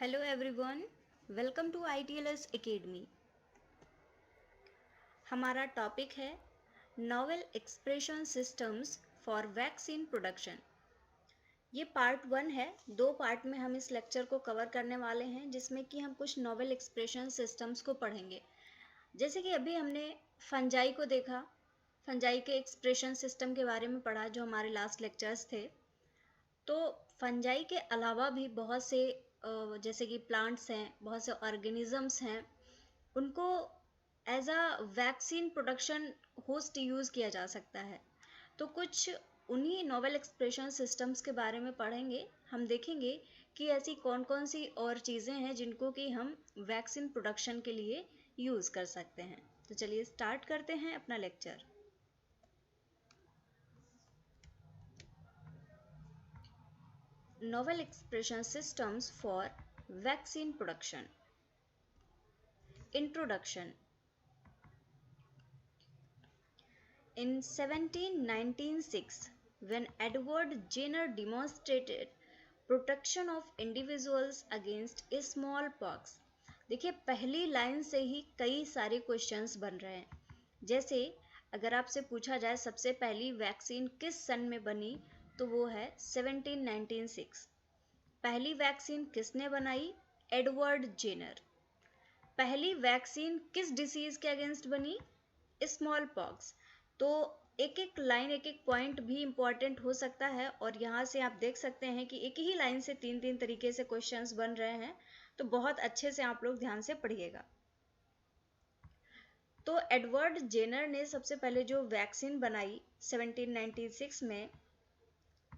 Hello everyone, welcome to ITLS Academy। हमारा topic है novel expression systems for vaccine production. ये part 1 है। 2 part में हम इस लेक्चर को कवर करने वाले हैं, जिसमें कि हम कुछ नॉवेल एक्सप्रेशन सिस्टम्स को पढ़ेंगे। जैसे कि अभी हमने फंजाई को देखा, फंजाई के एक्सप्रेशन सिस्टम के बारे में पढ़ा जो हमारे लास्ट लेक्चर्स थे। तो फंजाई के अलावा भी बहुत से जैसे कि प्लांट्स हैं, बहुत से ऑर्गेनिजम्स हैं, उनको as a vaccine production host use किया जा सकता है। तो कुछ उन्हीं नोवेल एक्सप्रेशन सिस्टम्स के बारे में पढ़ेंगे। हम देखेंगे कि ऐसी कौन कौन सी और चीज़ें हैं जिनको कि हम वैक्सीन प्रोडक्शन के लिए यूज़ कर सकते हैं। तो चलिए स्टार्ट करते हैं अपना lecture. Novel expression systems for vaccine production. Introduction. In 1796, when Edward Jenner demonstrated protection of individuals against smallpox, देखिए पहली लाइन से ही कई सारे क्वेश्चंस बन रहे हैं। जैसे अगर आपसे पूछा जाए सबसे पहली वैक्सीन किस सन में बनी, तो वो है 1796। पहली वैक्सीन किसने बनाई? Edward Jenner. पहली वैक्सीन किस डिसीज के अगेंस्ट बनी? Smallpox. तो एक एक लाइन, एक एक पॉइंट भी इंपॉर्टेंट हो सकता है, और यहाँ से आप देख सकते हैं कि एक ही लाइन से तीन तीन तरीके से क्वेश्चंस बन रहे हैं। तो बहुत अच्छे से आप लोग ध्यान से पढ़िएगा। तो एडवर्ड जेनर ने सबसे पहले जो वैक्सीन बनाई 1796 में,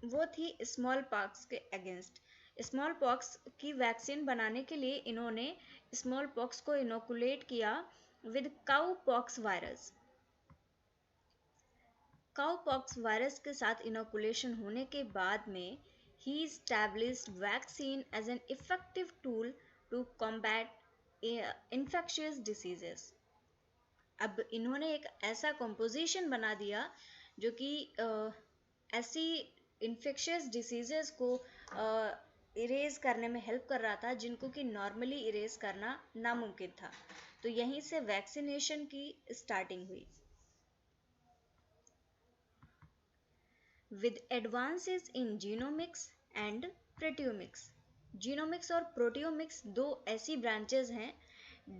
वो थी स्मॉल पॉक्स के अगेंस्ट। स्मॉल पॉक्स की वैक्सीन बनाने के लिए इन्होंने स्मॉल पॉक्स को इनोकुलेट किया with cowpox virus. Cowpox virus के साथ इनोकुलेशन होने के बाद में ही established vaccine as an effective tool to combat infectious diseases. अब इन्होंने एक ऐसा कंपोजिशन बना दिया जो कि ऐसी इन्फेक्शियस डिसीजेस को इरेज करने में हेल्प कर रहा था जिनको कि नॉर्मली इरेज करना नामुमकिन था। तो यहीं से वैक्सीनेशन की स्टार्टिंग हुई। With advances in genomics and proteomics. Genomics और प्रोटियोमिक्स दो ऐसी ब्रांचेस हैं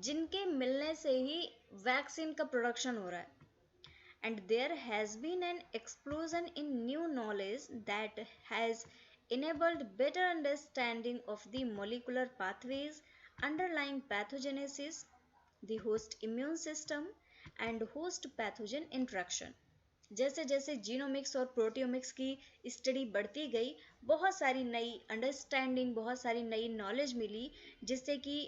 जिनके मिलने से ही वैक्सीन का प्रोडक्शन हो रहा है। And there has been an explosion in new knowledge that has enabled better understanding of the molecular pathways underlying pathogenesis, the host immune system, and host pathogen interaction. जैसे जैसे जीनोमिक्स और proteomics की study बढ़ती गई, बहुत सारी नई understanding, बहुत सारी नई नॉलेज मिली, जिससे कि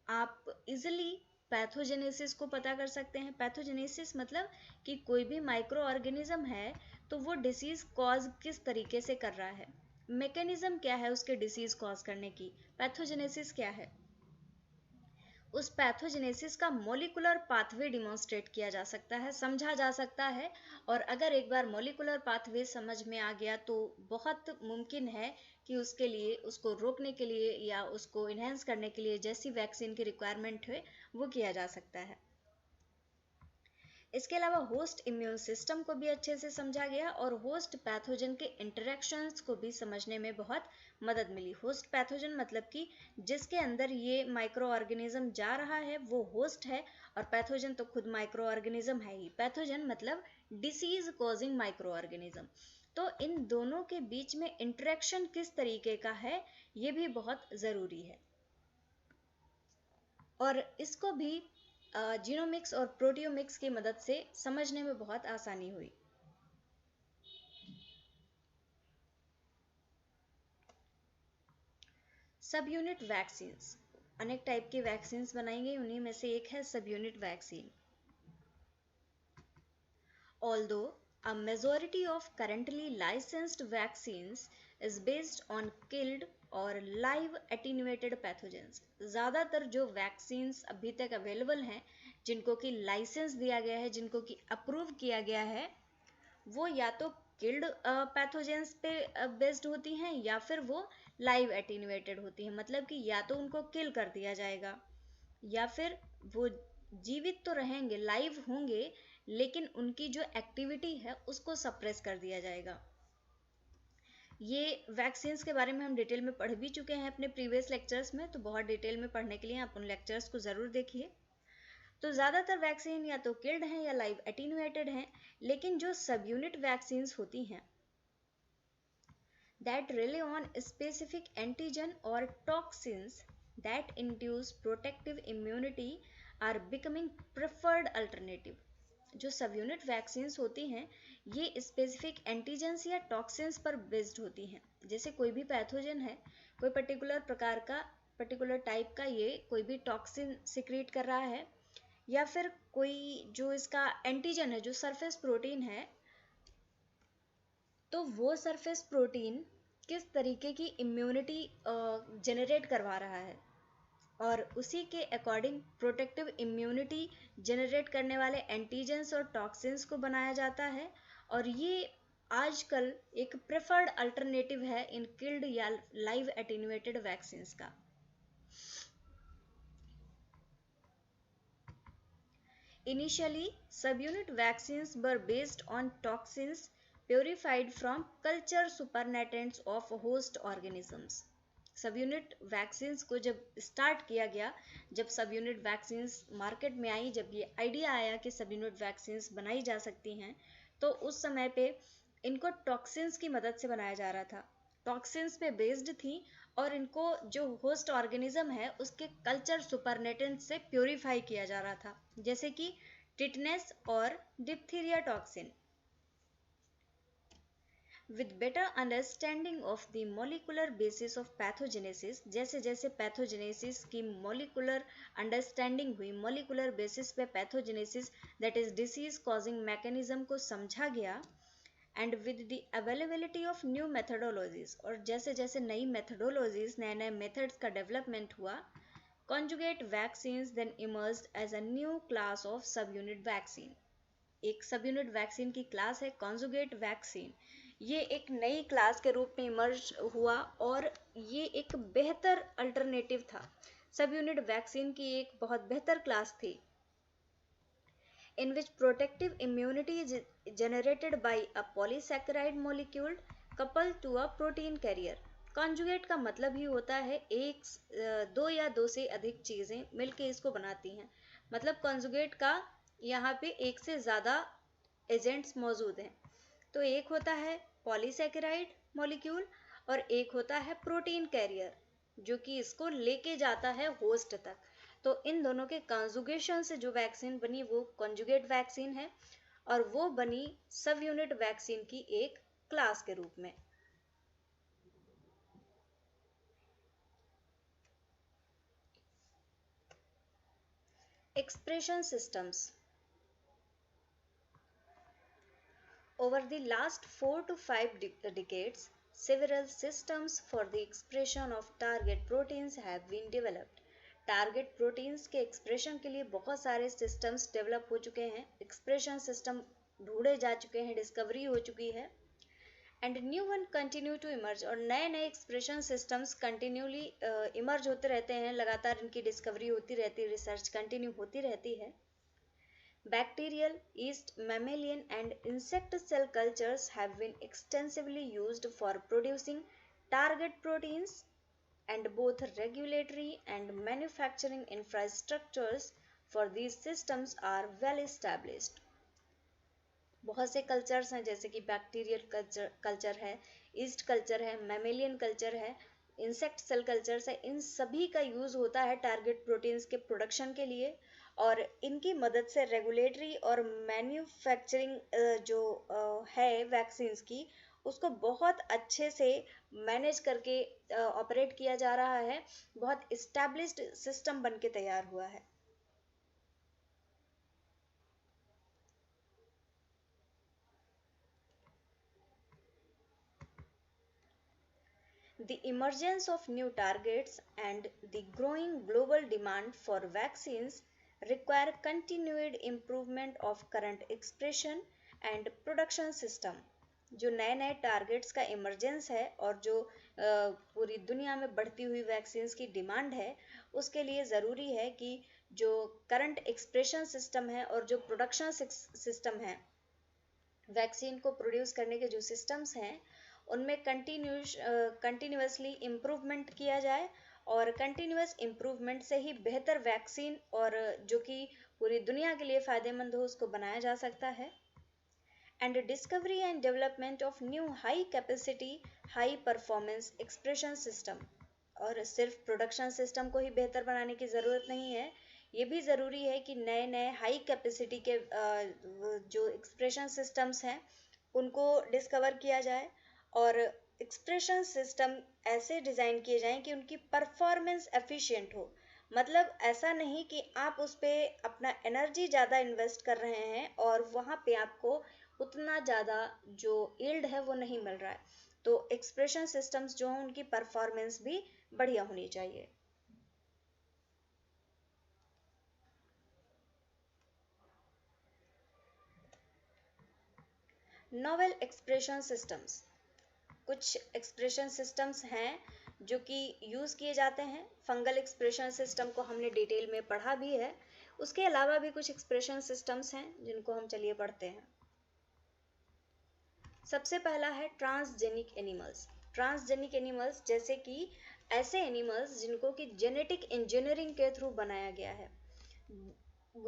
आप इजिली पैथोजेनेसिस को पता कर सकते हैं। पैथोजेनेसिस मतलब कि कोई भी माइक्रो ऑर्गेनिज्म है तो वो डिसीज कॉज किस तरीके से कर रहा है, मैकेनिज्म क्या है उसके डिसीज कॉज करने की, पैथोजेनेसिस क्या है, उस पैथोजेनेसिस का मॉलिक्यूलर पाथवे डिमॉन्स्ट्रेट किया जा सकता है, समझा जा सकता है। और अगर एक बार मॉलिक्यूलर पाथवे समझ में आ गया तो बहुत मुमकिन है कि उसके लिए, उसको रोकने के लिए या उसको इन्हेंस करने के लिए जैसी वैक्सीन की रिक्वायरमेंट है वो किया जा सकता है। इसके अलावा होस्ट इम्यून सिस्टम को भी अच्छे से समझा गया और होस्ट पैथोजन के इंटरेक्शंस को भी समझने में बहुत मदद मिली। होस्ट पैथोजन मतलब कि जिसके अंदर ये माइक्रो ऑर्गेनिज्म जा रहा है वो होस्ट है, और पैथोजन तो खुद माइक्रो ऑर्गेनिज्म है ही। पैथोजन मतलब डिसीज कॉजिंग माइक्रो ऑर्गेनिज्म। तो इन दोनों के बीच में इंटरेक्शन किस तरीके का है ये भी बहुत ज़रूरी है, और इसको भी जीनोमिक्स और प्रोटियोमिक्स की मदद से समझने में बहुत आसानी हुई। सब यूनिट वैक्सीन्स, अनेक टाइप की वैक्सीन्स बनाई गई, उन्हीं में से एक है सब unit vaccine. Although a majority of currently licensed vaccines is based on killed और live attenuated pathogens, ज़्यादातर जो वैक्सीन्स अभी तक अवेलेबल हैं, जिनको कि लाइसेंस दिया गया है, जिनको कि अप्रूव किया गया है, वो या तो किल्ड पैथोजेंस पे बेस्ड होती हैं या फिर वो लाइव एटीन्यूएटेड होती हैं, मतलब कि या तो उनको किल कर दिया जाएगा या फिर वो जीवित तो रहेंगे, लाइव होंगे, लेकिन उनकी जो एक्टिविटी है उसको सप्रेस कर दिया जाएगा। ये वैक्सीन्स के बारे में हम डिटेल में पढ़ भी चुके हैं अपने प्रीवियस लेक्चर्स में, तो बहुत डिटेल में पढ़ने के लिए आप उन लेक्चर्स को ज़रूर देखिए। तो ज़्यादातर वैक्सीन या तो किल्ड हैं या लाइव एटीन्यूएटेड हैं, लेकिन जो सब यूनिट वैक्सीन्स होती हैं that rely on specific antigen or toxins that induce protective immunity are becoming preferred alternative। जो सब यूनिट वैक्सीन्स होती हैं ये स्पेसिफिक एंटीजेंस या टॉक्सिन्स पर बेस्ड होती हैं। जैसे कोई भी पैथोजन है, कोई पर्टिकुलर प्रकार का, पर्टिकुलर टाइप का ये कोई भी टॉक्सिन सिक्रीट कर रहा है, या फिर कोई जो इसका एंटीजन है, जो सरफेस प्रोटीन है, तो वो सरफेस प्रोटीन किस तरीके की इम्यूनिटी जनरेट करवा रहा है, और उसी के अकॉर्डिंग प्रोटेक्टिव इम्यूनिटी जनरेट करने वाले एंटीजेंस और टॉक्सिन्स को बनाया जाता है। और ये आजकल एक प्रेफर्ड अल्टरनेटिव है इन किल्ड या लाइव एटीन्यूएटेड वैक्सीन्स का। Initially, subunit vaccines were based on toxins purified from culture supernatant of host organisms। सब यूनिट वैक्सीन्स को जब स्टार्ट किया गया, जब सब यूनिट वैक्सीन्स मार्केट में आई, जब ये आइडिया आया कि सब यूनिट वैक्सीन्स बनाई जा सकती हैं, तो उस समय पे इनको टॉक्सिन्स की मदद से बनाया जा रहा था, टॉक्सिन्स पे बेस्ड थी, और इनको जो होस्ट ऑर्गेनिज्म है उसके कल्चर सुपरनेटेंट से प्योरीफाई किया जा रहा था, जैसे कि टिटनेस और diphtheria toxin. With better understanding of the molecular basis of pathogenesis, जैसे जैसे पैथोजेनेसिस की मोलिकुलर अंडरस्टैंडिंग हुई, मोलिकुलर बेसिस पे pathogenesis that is disease causing mechanism को समझा गया, and with the availability of new methodologies, और जैसे जैसे नई मेथडोलॉजीज, नए नए मेथड्स का डेवलपमेंट हुआ, conjugate vaccines then emerged as a new class of subunit vaccine। एक सब यूनिट वैक्सीन की क्लास है कॉन्जुगेट वैक्सीन। ये एक नई क्लास के रूप में इमर्ज हुआ, और ये एक बेहतर अल्टरनेटिव था, सब यूनिट वैक्सीन की एक बहुत बेहतर क्लास थी, in which protective immunity is generated by a polysaccharide molecule coupled to a protein carrier। Conjugate का मतलब ही होता है एक, दो या दो से अधिक चीजें मिलके इसको बनाती हैं, मतलब कॉन्जुगेट का यहाँ पे एक से ज़्यादा एजेंट्स मौजूद हैं। तो एक होता है पॉलीसैकेराइड मॉलिक्यूल और एक होता है प्रोटीन कैरियर, जो कि इसको लेके जाता है होस्ट तक। तो इन दोनों के कॉन्जुगेशन से जो वैक्सीन बनी वो कॉन्जुगेट वैक्सीन है, और वो बनी सब यूनिट वैक्सीन की एक क्लास के रूप में। Expression systems. Over the last 4 to 5 decades, several systems for the expression of target proteins have been developed। Target proteins के एक्सप्रेशन के लिए बहुत सारे सिस्टम्स डेवलप हो चुके हैं, एक्सप्रेशन सिस्टम ढूंढे जा चुके हैं, डिस्कवरी हो चुकी है, and new one continue to emerge, और नए नए एक्सप्रेशन सिस्टम्स कंटिन्यूली इमर्ज होते रहते हैं, लगातार इनकी डिस्कवरी होती रहती है, रिसर्च कंटिन्यू होती रहती है। Bacterial, yeast, mammalian and insect cell cultures have been extensively used for producing target proteins, and both regulatory and manufacturing infrastructures for these systems are well established। बहुत से कल्चर्स हैं, जैसे कि बैक्टीरियल कल्चर है, east culture है, mammalian culture है, insect cell cultures है, इन सभी का यूज़ होता है टारगेट प्रोटीन्स के प्रोडक्शन के लिए, और इनकी मदद से रेगुलेटरी और मैन्युफैक्चरिंग जो है वैक्सीन्स की, उसको बहुत अच्छे से मैनेज करके ऑपरेट किया जा रहा है, बहुत इस्टेब्लिश्ड सिस्टम बन के तैयार हुआ है। The emergence of new targets and the growing global demand for vaccines require continued improvement of current expression and production system। जो नए नए टारगेट्स का इमरजेंस है और जो पूरी दुनिया में बढ़ती हुई वैक्सीन्स की डिमांड है, उसके लिए ज़रूरी है कि जो करंट एक्सप्रेशन सिस्टम है और जो प्रोडक्शन सिस्टम है, वैक्सीन को प्रोड्यूस करने के जो सिस्टम्स हैं, उनमें कंटिन्यूसली इम्प्रूवमेंट किया जाए, और कंटिन्यूस इम्प्रूवमेंट से ही बेहतर वैक्सीन और जो कि पूरी दुनिया के लिए फ़ायदेमंद हो, उसको बनाया जा सकता है। And discovery and development of new high capacity high performance expression system. और सिर्फ प्रोडक्शन सिस्टम को ही बेहतर बनाने की ज़रूरत नहीं है, ये भी ज़रूरी है कि नए नए हाई कैपेसिटी के जो एक्सप्रेशन सिस्टम्स हैं, उनको डिस्कवर किया जाए, और एक्सप्रेशन सिस्टम ऐसे डिज़ाइन किए जाएं कि उनकी परफॉर्मेंस एफिशिएंट हो। मतलब ऐसा नहीं कि आप उस पर अपना एनर्जी ज़्यादा इन्वेस्ट कर रहे हैं और वहाँ पे आपको उतना ज़्यादा जो यील्ड है वो नहीं मिल रहा है। तो एक्सप्रेशन सिस्टम्स जो हैं, उनकी परफॉर्मेंस भी बढ़िया होनी चाहिए। नोवेल एक्सप्रेशन सिस्टम्स, कुछ एक्सप्रेशन सिस्टम्स हैं जो कि यूज़ किए जाते हैं। फंगल एक्सप्रेशन सिस्टम को हमने डिटेल में पढ़ा भी है। उसके अलावा भी कुछ एक्सप्रेशन सिस्टम्स हैं जिनको हम चलिए पढ़ते हैं। सबसे पहला है ट्रांसजेनिक एनिमल्स। ट्रांसजेनिक एनिमल्स जैसे कि ऐसे एनिमल्स जिनको कि जेनेटिक इंजीनियरिंग के थ्रू बनाया गया है।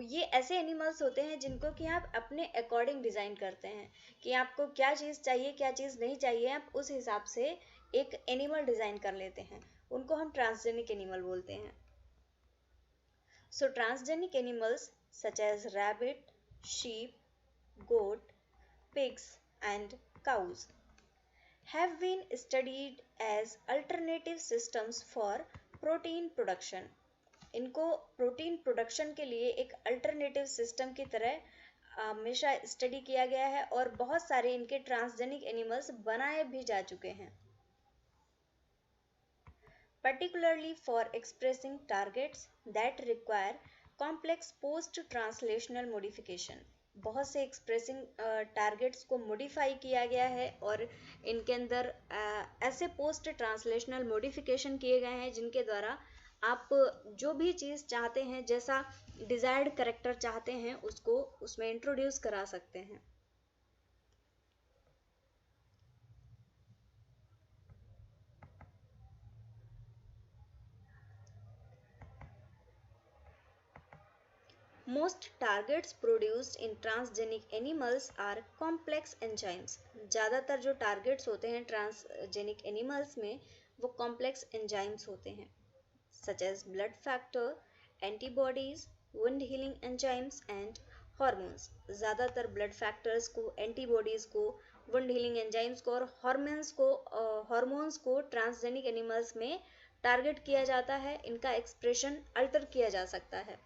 ये ऐसे एनिमल्स होते हैं जिनको कि आप अपने अकॉर्डिंग डिज़ाइन करते हैं कि आपको क्या चीज़ चाहिए, क्या चीज़ नहीं चाहिए, आप उस हिसाब से एक एनिमल डिज़ाइन कर लेते हैं। उनको हम ट्रांसजेनिक एनिमल बोलते हैं। So transgenic animals such as rabbit, sheep, goat, pigs, and cows have been studied as alternative systems for protein production. इनको प्रोटीन प्रोडक्शन के लिए एक अल्टरनेटिव सिस्टम की तरह हमेशा स्टडी किया गया है, और बहुत सारे इनके ट्रांसजेनिक एनिमल्स बनाए भी जा चुके हैं, particularly for expressing targets that require complex post translational modification. बहुत से एक्सप्रेसिंग टारगेट्स को मॉडिफाई किया गया है, और इनके अंदर ऐसे पोस्ट ट्रांसलेशनल मॉडिफिकेशन किए गए हैं जिनके द्वारा आप जो भी चीज़ चाहते हैं, जैसा डिज़ायर्ड करेक्टर चाहते हैं, उसको उसमें इंट्रोड्यूस करा सकते हैं। Most targets produced in transgenic animals are complex enzymes. ज़्यादातर जो टारगेट्स होते हैं ट्रांसजेनिक एनिमल्स में, वो कॉम्प्लेक्स एंजाइम्स होते हैं, such as blood factor, antibodies, wound healing enzymes and hormones. ज़्यादातर ब्लड फैक्टर्स को, एंटीबॉडीज़ को, वुंड हीलिंग एंजाइम्स को और हॉर्मोन्स को ट्रांसजेनिक एनिमल्स में टारगेट किया जाता है। इनका एक्सप्रेशन अल्टर किया जा सकता है।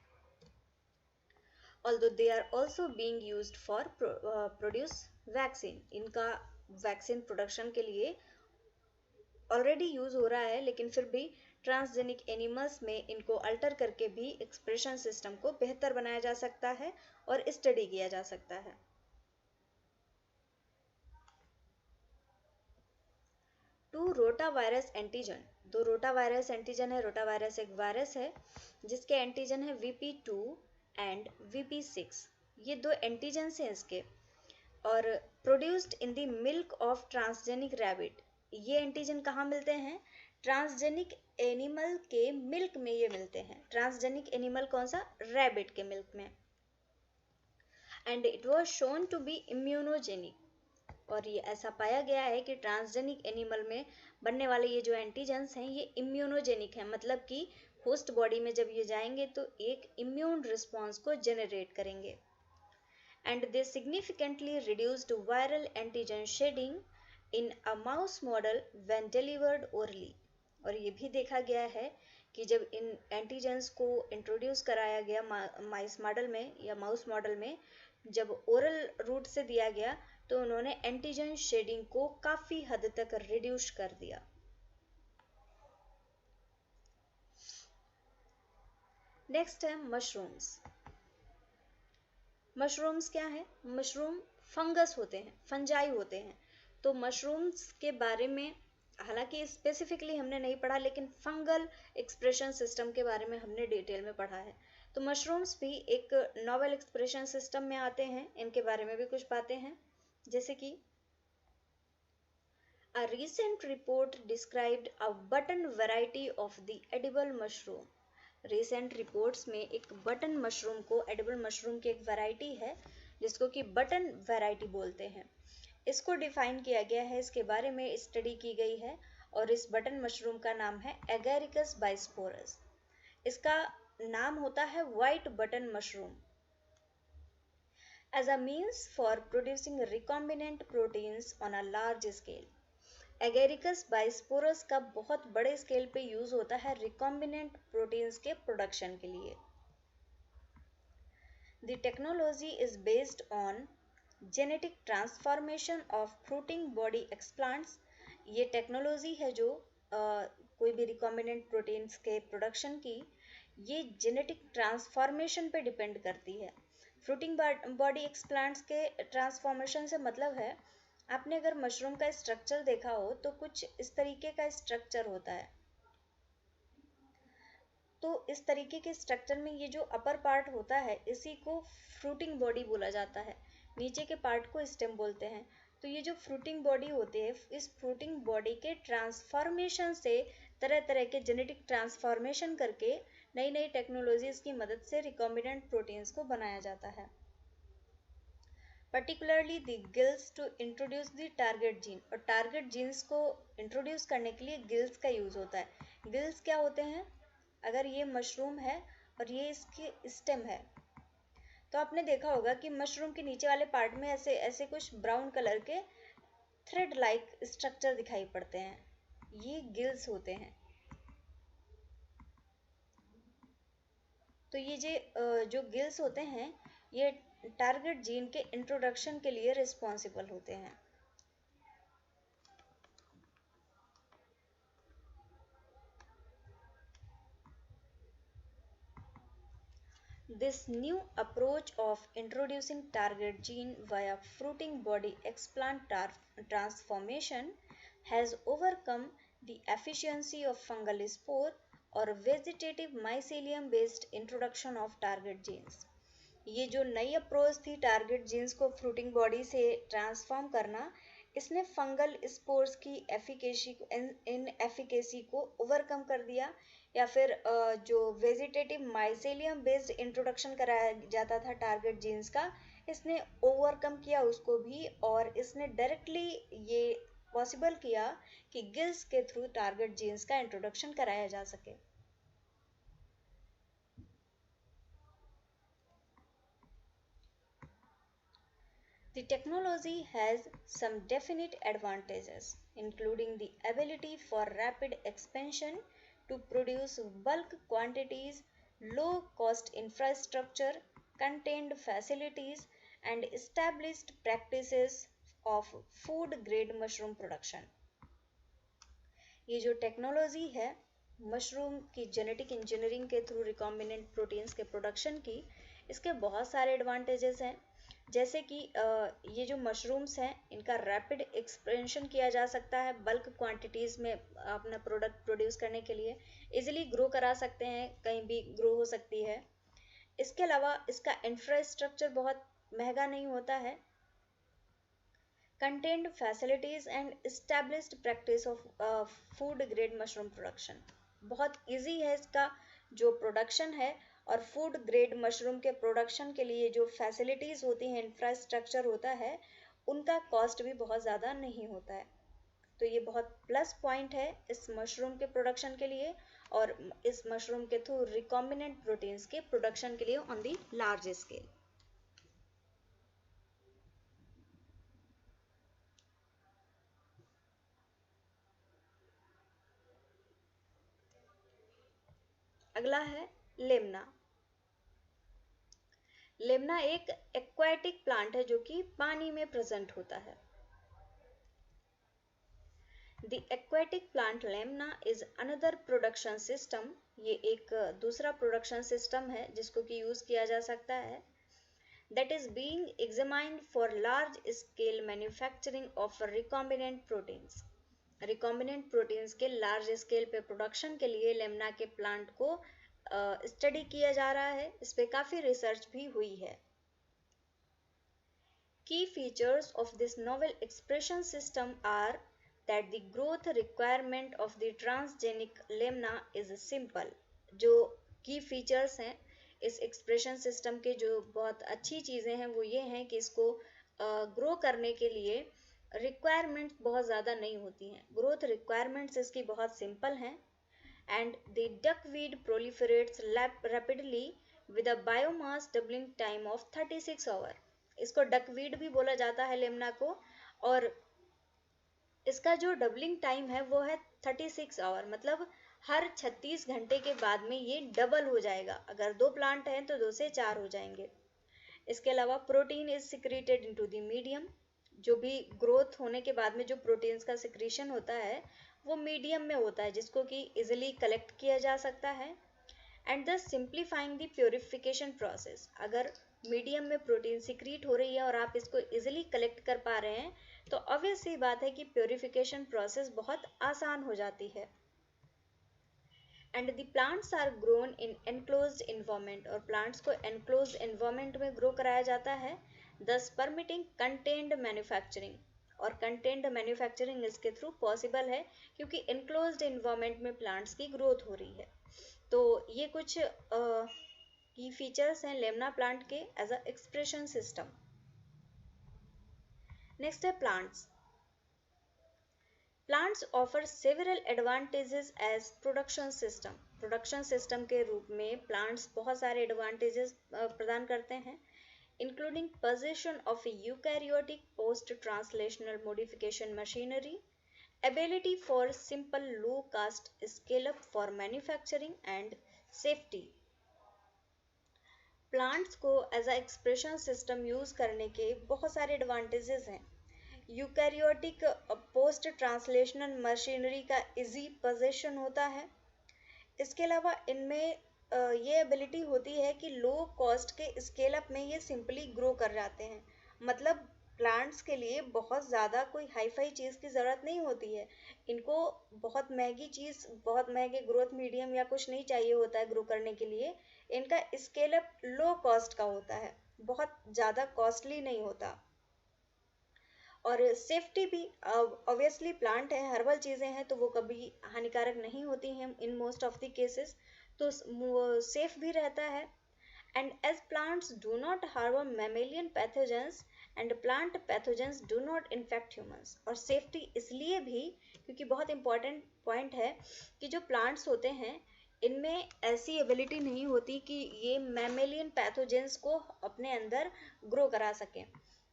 although they are also being used for produce vaccine. इनका वैक्सीन प्रोडक्शन के लिए ऑलरेडी यूज हो रहा है, लेकिन फिर भी ट्रांसजेनिक एनिमल्स में इनको अल्टर करके भी एक्सप्रेशन सिस्टम को बेहतर बनाया जा सकता है और स्टडी किया जा सकता है। टू रोटा वायरस एंटीजन, दो रोटा वायरस एंटीजन है। रोटा वायरस एक वायरस है जिसके एंटीजन है VP2 एंड VP6। ये दो एंटीजन्स हैं इसके, और produced in the milk of transgenic rabbit. ये एंटीजन कहाँ मिलते हैं? ट्रांसजेनिक एनिमल के मिल्क में ये मिलते हैं। ट्रांसजेनिक एनिमल कौन सा? रैबिट के मिल्क में। And it was shown to be immunogenic, और ये ऐसा पाया गया है कि ट्रांसजेनिक एनिमल में बनने वाले ये जो एंटीजन्स हैं, ये इम्यूनोजेनिक हैं, मतलब कि होस्ट बॉडी में जब ये जाएंगे तो एक इम्यून रिस्पॉन्स को जेनरेट करेंगे। And they significantly reduced viral antigen shedding in a mouse model when delivered orally. और ये भी देखा गया है कि जब इन एंटीजन्स को इंट्रोड्यूस कराया गया माइस मॉडल में या माउस मॉडल में, जब ओरल रूट से दिया गया, तो उन्होंने एंटीजन शेडिंग को काफी हद तक रिड्यूस कर दिया। नेक्स्ट है मशरूम्स। मशरूम्स क्या है? मशरूम फंगस होते हैं, फंजाई होते हैं, तो मशरूम्स के बारे में हालांकि स्पेसिफिकली हमने नहीं पढ़ा, लेकिन फंगल एक्सप्रेशन सिस्टम के बारे में हमने डिटेल में पढ़ा है। तो मशरूम्स भी एक नोवेल एक्सप्रेशन सिस्टम में आते हैं, इनके बारे में भी कुछ बातें हैं, जैसे कि A recent report described a button variety of the edible mushroom. Recent reports में एक बटन मशरूम को, एडिबल मशरूम की एक वैरायटी है जिसको कि बटन वैरायटी बोलते हैं, इसको डिफाइन किया गया है, इसके बारे में स्टडी की गई है, और इस बटन मशरूम का नाम है एगेरिकस बाइस्पोरस। इसका नाम होता है white button mushroom. As a means for producing recombinant proteins on a large scale, Agaricus bisporus का बहुत बड़े स्केल पे यूज होता है रिकॉम्बिनेंट प्रोटीन्स के प्रोडक्शन के लिए। The technology is based on genetic transformation of fruiting body explants. ये टेक्नोलॉजी है जो कोई भी रिकॉम्बिनेंट प्रोटीन्स के प्रोडक्शन की, ये जेनेटिक ट्रांसफॉर्मेशन पे डिपेंड करती है। फ्रूटिंग बॉडी एक्सप्लांट्स के ट्रांसफॉर्मेशन से मतलब है, आपने अगर मशरूम का स्ट्रक्चर देखा हो तो कुछ इस तरीके का स्ट्रक्चर होता है। तो इस तरीके के स्ट्रक्चर में ये जो अपर पार्ट होता है इसी को फ्रूटिंग बॉडी बोला जाता है, नीचे के पार्ट को स्टेम बोलते हैं। तो ये जो फ्रूटिंग बॉडी होती है, इस फ्रूटिंग बॉडी के ट्रांसफॉर्मेशन से, तरह तरह के जेनेटिक ट्रांसफॉर्मेशन करके नई नई टेक्नोलॉजीज की मदद से रिकॉम्बिनेंट प्रोटीन्स को बनाया जाता है। Particularly the gills to introduce the target gene, और टारगेट जीन्स को इंट्रोड्यूस करने के लिए गिल्स का यूज होता है। गिल्स क्या होते हैं, अगर ये मशरूम है और ये इसकी स्टेम है, तो आपने देखा होगा कि मशरूम के नीचे वाले पार्ट में ऐसे ऐसे कुछ ब्राउन कलर के थ्रेड लाइक स्ट्रक्चर दिखाई पड़ते हैं, ये गिल्स होते हैं। तो ये जो गिल्स होते हैं ये टारगेट जीन के इंट्रोडक्शन के लिए रिस्पॉन्सिबल होते हैं। This new approach of introducing target gene via fruiting body explant transformation has overcome the efficiency of fungal spore or vegetative mycelium based introduction of target genes। ये जो नई approach थी target genes को fruiting body से transform करना, इसने fungal spores की efficacy को ओवरकम कर दिया, या फिर जो वेजिटेटिव माइसेलियम बेस्ड इंट्रोडक्शन कराया जाता था टारगेट जीन्स का, इसने ओवरकम किया उसको भी, और इसने डायरेक्टली ये पॉसिबल किया कि गिल्स के थ्रू टारगेट जीन्स का इंट्रोडक्शन कराया जा सके। The technology has some definite advantages, including the ability for rapid expansion to produce bulk quantities, low cost infrastructure, contained facilities, and established practices of food grade mushroom production। ये जो technology है mushroom की genetic engineering के through recombinant proteins के production की, इसके बहुत सारे एडवांटेजेस हैं, जैसे कि ये जो मशरूम्स हैं इनका रैपिड एक्सपेंशन किया जा सकता है, बल्क क्वांटिटीज़ में अपना प्रोडक्ट प्रोड्यूस करने के लिए इजीली ग्रो करा सकते हैं, कहीं भी ग्रो हो सकती है। इसके अलावा इसका इंफ्रास्ट्रक्चर बहुत महंगा नहीं होता है। Content facilities and established practice of food grade mushroom production, बहुत ईजी है इसका जो प्रोडक्शन है, और फूड ग्रेड मशरूम के प्रोडक्शन के लिए जो फैसिलिटीज़ होती हैं, इंफ्रास्ट्रक्चर होता है, उनका कॉस्ट भी बहुत ज़्यादा नहीं होता है। तो ये बहुत प्लस पॉइंट है इस मशरूम के प्रोडक्शन के लिए, और इस मशरूम के थ्रू रिकॉम्बिनेंट प्रोटीन्स के प्रोडक्शन के लिए ऑन दी लार्ज स्केल। अगला है लेमना। लेमना एक एक्वाटिक प्लांट है जो कि पानी में प्रेजेंट होता है। The aquatic plant Lemna is another production system, ये एक दूसरा प्रोडक्शन सिस्टम है जिसको कि यूज किया जा सकता है। that is being examined for large scale manufacturing of recombinant proteins. Recombinant proteins के लार्ज स्केल पे प्रोडक्शन के लिए लेमना के प्लांट को स्टडी किया जा रहा है. इस पे काफ़ी रिसर्च भी हुई है. Key features of this novel expression system are that the growth requirement of the transgenic lemna is simple. जो की फीचर्स हैं इस एक्सप्रेशन सिस्टम के, जो बहुत अच्छी चीज़ें हैं वो ये हैं कि इसको ग्रो करने के लिए रिक्वायरमेंट्स बहुत ज़्यादा नहीं होती हैं. ग्रोथ रिक्वायरमेंट्स इसकी बहुत सिंपल हैं. And the duckweed proliferates rapidly with a biomass doubling time of 36 hour. इसको डकवीड भी बोला जाता है लेमना को, और इसका जो डबलिंग टाइम है वो है 36 आवर, मतलब हर 36 घंटे के बाद में ये डबल हो जाएगा. अगर 2 प्लांट हैं तो 2 से 4 हो जाएंगे. इसके अलावा protein is secreted into the medium. जो भी ग्रोथ होने के बाद में जो प्रोटीन्स का सिक्रीशन होता है वो मीडियम में होता है, जिसको कि इजिली कलेक्ट किया जा सकता है. And thus simplifying the purification process. अगर मीडियम में प्रोटीन सिक्रीट हो रही है और आप इसको इजिली कलेक्ट कर पा रहे हैं तो ऑब्वियस सी बात है कि प्योरिफिकेशन प्रोसेस बहुत आसान हो जाती है. And the plants are grown in enclosed environment. और प्लांट्स को एनक्लोज्ड इन्वायरमेंट में ग्रो कराया जाता है, thus परमिटिंग कंटेन्ड मैन्युफैक्चरिंग. और कंटेन्ड मैन्युफैक्चरिंग इसके थ्रू पॉसिबल है क्योंकि एनक्लोज्ड इन्वायरमेंट में प्लांट्स की ग्रोथ हो रही है. तो ये कुछ की फीचर्स हैं लेमना प्लांट के as a expression system. Next है plants. Plants offer several advantages as production system. Production system के रूप में प्लांट्स बहुत सारे एडवांटेजेस प्रदान करते हैं, including position of eukaryotic post translational modification machinery, ability for simple low cost scale up for manufacturing and safety. Plants को as a expression system use करने के बहुत सारे एडवांटेजेस हैं. यूकैरियोटिक पोस्ट ट्रांसलेशनल मशीनरी का इजी पोजीशन होता है. इसके अलावा इनमें ये एबिलिटी होती है कि लो कॉस्ट के स्केल अप में ये सिंपली ग्रो कर जाते हैं. मतलब प्लांट्स के लिए बहुत ज़्यादा कोई हाई फाई चीज़ की ज़रूरत नहीं होती है. इनको बहुत महंगी चीज़, बहुत महंगे ग्रोथ मीडियम या कुछ नहीं चाहिए होता है ग्रो करने के लिए. इनका स्केल अप लो कॉस्ट का होता है, बहुत ज़्यादा कॉस्टली नहीं होता. और सेफ्टी भी, ऑब्वियसली प्लांट है, हर्बल चीज़ें हैं तो वो कभी हानिकारक नहीं होती हैं in most of the cases, तो सेफ भी रहता है. And as plants do not harbor mammalian pathogens and plant pathogens do not infect humans. और सेफ्टी इसलिए भी क्योंकि बहुत इंपॉर्टेंट पॉइंट है कि जो प्लांट्स होते हैं इनमें ऐसी एबिलिटी नहीं होती कि ये मैमेलियन पैथोजेंस को अपने अंदर ग्रो करा सकें,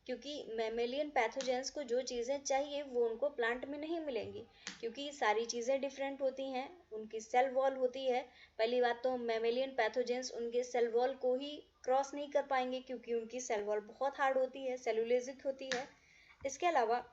क्योंकि मैमेलियन पैथोजेंस को जो चीज़ें चाहिए वो उनको प्लांट में नहीं मिलेंगी, क्योंकि सारी चीज़ें डिफरेंट होती हैं, उनकी सेल वॉल होती है. पहली बात तो मैमेलियन पैथोजेंस उनके सेल वॉल को ही क्रॉस नहीं कर पाएंगे क्योंकि उनकी सेल वॉल बहुत हार्ड होती है, सेलुलोजिक होती है. इसके अलावा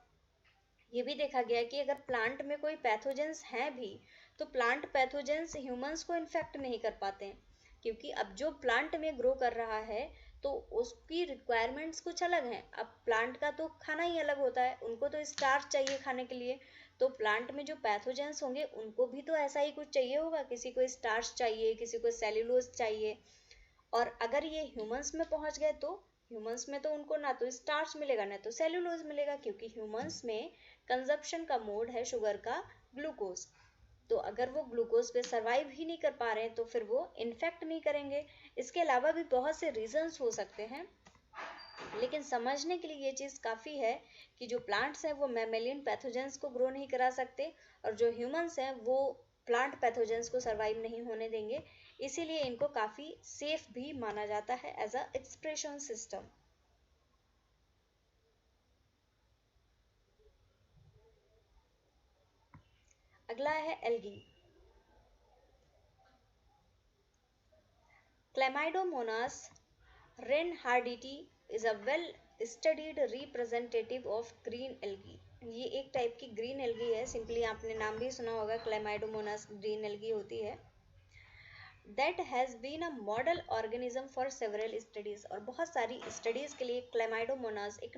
ये भी देखा गया है कि अगर प्लांट में कोई पैथोजेंस हैं भी तो प्लांट पैथोजेंस ह्यूमंस को इन्फेक्ट नहीं कर पाते हैं, क्योंकि अब जो प्लांट में ग्रो कर रहा है तो उसकी रिक्वायरमेंट्स कुछ अलग हैं. अब प्लांट का तो खाना ही अलग होता है, उनको तो स्टार्च चाहिए खाने के लिए, तो प्लांट में जो पैथोजेंस होंगे उनको भी तो ऐसा ही कुछ चाहिए होगा. किसी को स्टार्च चाहिए, किसी को सेल्यूलोज चाहिए. और अगर ये ह्यूमंस में पहुंच गए तो ह्यूमंस में तो उनको ना तो स्टार्च मिलेगा ना तो सेल्यूलोज मिलेगा, क्योंकि ह्यूमंस में कंजप्शन का मोड है शुगर का ग्लूकोज. तो अगर वो ग्लूकोज पे सरवाइव ही नहीं कर पा रहे हैं तो फिर वो इन्फेक्ट नहीं करेंगे. इसके अलावा भी बहुत से रीजंस हो सकते हैं, लेकिन समझने के लिए ये चीज़ काफ़ी है कि जो प्लांट्स हैं वो मैमेलियन पैथोजेंस को ग्रो नहीं करा सकते और जो ह्यूमंस हैं वो प्लांट पैथोजेंस को सरवाइव नहीं होने देंगे. इसीलिए इनको काफ़ी सेफ भी माना जाता है एज अ एक्सप्रेशन सिस्टम. अगला है algae. Chlamydomonas reinhardtii is a well studied representative of green algae. ये एक टाइप की ग्रीन एल्गी है, सिंपली आपने नाम भी सुना होगा, क्लेमाइडोमोनास ग्रीन एल्गी होती है. that has been a model organism for several studies, और बहुत सारी स्टडीज के लिए क्लेमाइडोमोनास एक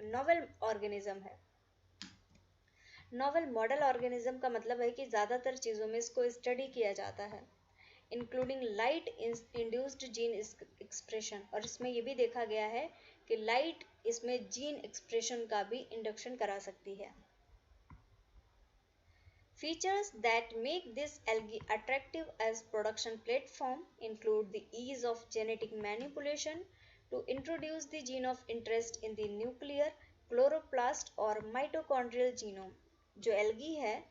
नॉवल ऑर्गेनिज्म है। नॉवल मॉडल ऑर्गेनिज्म का मतलब है कि ज़्यादातर चीज़ों में इसको स्टडी किया जाता है, including light induced gene expression, और इसमें ये भी देखा गया है कि लाइट इसमें जीन एक्सप्रेशन का भी इंडक्शन करा सकती है। Features that make this algae attractive as production platform include the ease of genetic manipulation to introduce the gene of interest in the nuclear, chloroplast और mitochondrial genome। जो algae है,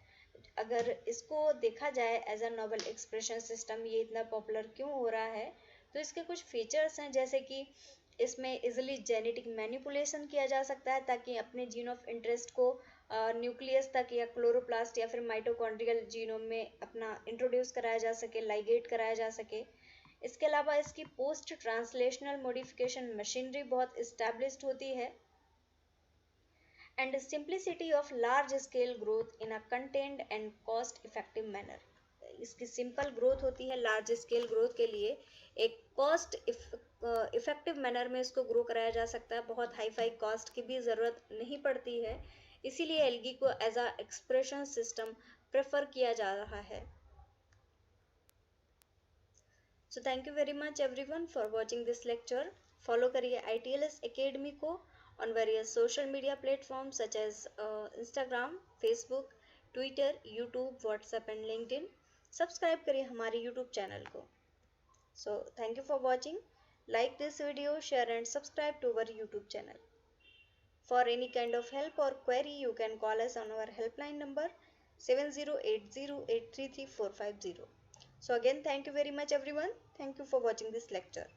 अगर इसको देखा जाए as a novel expression system, ये इतना popular क्यों हो रहा है, तो इसके कुछ फीचर्स हैं, जैसे कि इसमें इजिली जेनेटिक मैनिपुलेशन किया जा सकता है ताकि अपने जीन ऑफ इंटरेस्ट को न्यूक्लियस तक या क्लोरोप्लास्ट या फिर माइटोकॉन्ड्रियल जीनोम में अपना इंट्रोड्यूस कराया जा सके, लाइगेट कराया जा सके। इसके अलावा इसकी पोस्ट ट्रांसलेशनल मॉडिफिकेशन मशीनरी बहुत इस्टेब्लिश्ड होती है, and simplicity of large scale growth in a contained and cost effective manner. इसकी सिंपल ग्रोथ होती है, लार्ज स्केल ग्रोथ के लिए एक कॉस्ट इफेक्टिव मैनर में इसको ग्रो कराया जा सकता है, बहुत हाई फाई कॉस्ट की भी ज़रूरत नहीं पड़ती है, इसीलिए एल्गी को as a expression system prefer किया जा रहा है। So thank you very much everyone for watching this lecture. Follow करिए ITLS एकेडमी को on various social media platform such as Instagram, Facebook, Twitter, YouTube, WhatsApp and LinkedIn. Subscribe करिए हमारे YouTube channel को। So thank you for watching. Like this video, share and subscribe to our YouTube channel. For any kind of help or query, you can call us on our helpline number 7080833450. So again, thank you very much everyone. Thank you for watching this lecture.